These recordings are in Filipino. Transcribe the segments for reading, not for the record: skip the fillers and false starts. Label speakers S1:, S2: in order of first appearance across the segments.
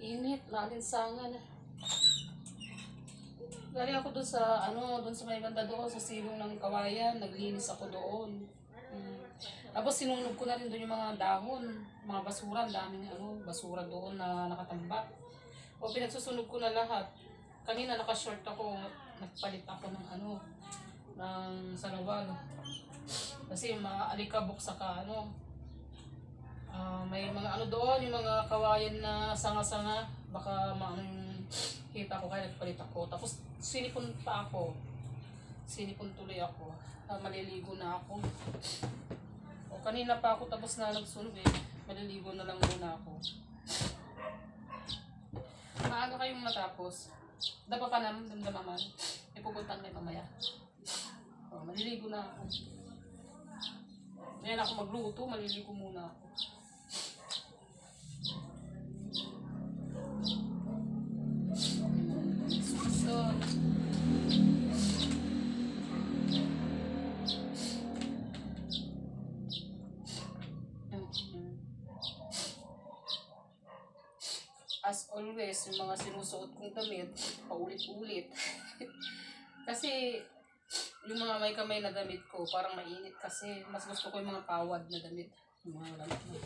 S1: Init, nalinsangan. Galing ako doon sa, doon sa may banda doon, sa silong ng Kawayan. Naglinis ako doon. Tapos sinunog ko na rin doon yung mga dahon, mga basura, daming basura doon na nakatambak. O pinagsusunog ko na lahat. Kanina naka-short ako, nagpalit ako ng ng salawal. Kasi maalikabok saka may mga doon, yung mga kawayan na sanga-sanga, baka yung kita ko kaya nagpalit ako. Tapos sinipon pa ako. Sinipon tuloy ako. Maliligo na ako. O kanina pa ako tapos na nagsunog maliligo na lang muna ako. Maaga kayong natapos. Dapa pa naman, damdaman. May pupuntan kayo mamaya. O, maliligo na ako. Ngayon ako magluto, maliligo muna ako. So, as always, yung mga sinusuot kong damit, paulit-ulit. Kasi, yung mga may kamay na damit ko, parang mainit kasi mas gusto ko yung mga kawad na damit. Yung mga damit na.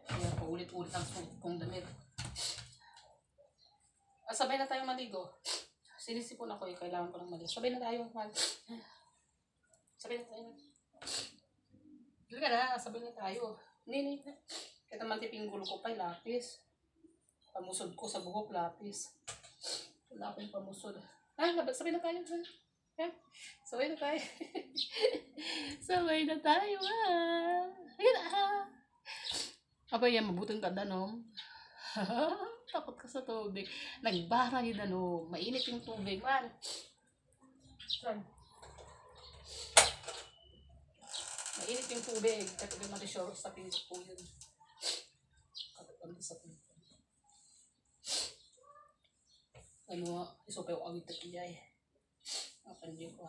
S1: Kaya paulit-ulit ang suot kong damit. Sabay na tayong maligo. Sinisipon ako kailangan ko ng maligo. Sabay na tayo, man. Sabay na tayo. Dili ka na, sabay na tayo. Nini. Ito man tipinggol ko pa, lapis. Pamusod ko sa buhok, lapis. Wala akong pamusod. Sabay na tayo. Sabay na tayo. Sabay na tayo. Ayan Aba yan, mabuting ka danom. Takot ka sa tubig. Nagbara yun mainit yung tubig man. Saan? Mainit yung tubig. Kaya mag-shower sa pinto po yun. Katapan sa pinto. Iso kayo awit at iyay. Akan din ko.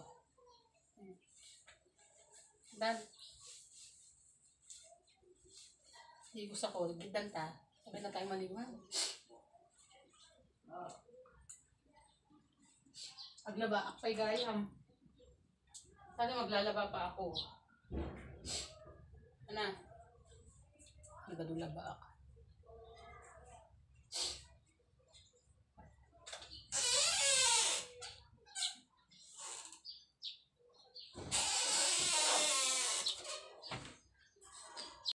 S1: Dan. Higo sa ko. Gidan ta. Sabay na tayo maliwan. Aglaba akpay gayam. Sana maglalaba pa ako. Nagdulaba ako.